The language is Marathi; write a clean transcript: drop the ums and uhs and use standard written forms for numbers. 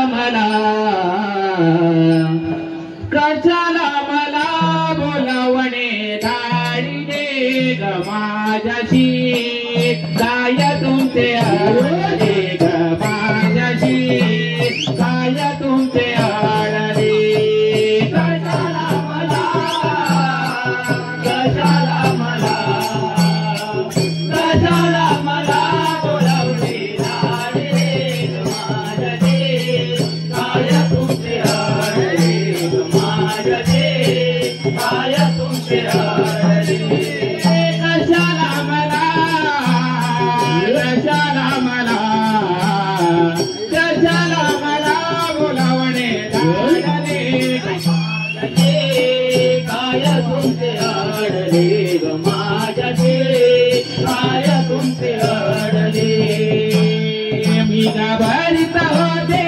मला कशाला मला बोलावणे धाडी दे ग माझ्याशी काय तुमचे आडले ग माझ्याशी काय तुमचे आडले कशाला मला बोलावणे धाडी दे ग माझ्याशी काय तुमचे आडले ग माझ्याशी काय तुमचे आडले कशाला मला बोलावणे धाडले काय तुमचे आडले ग माझ्याचे काय तुमचे आडले मी घाबरत होते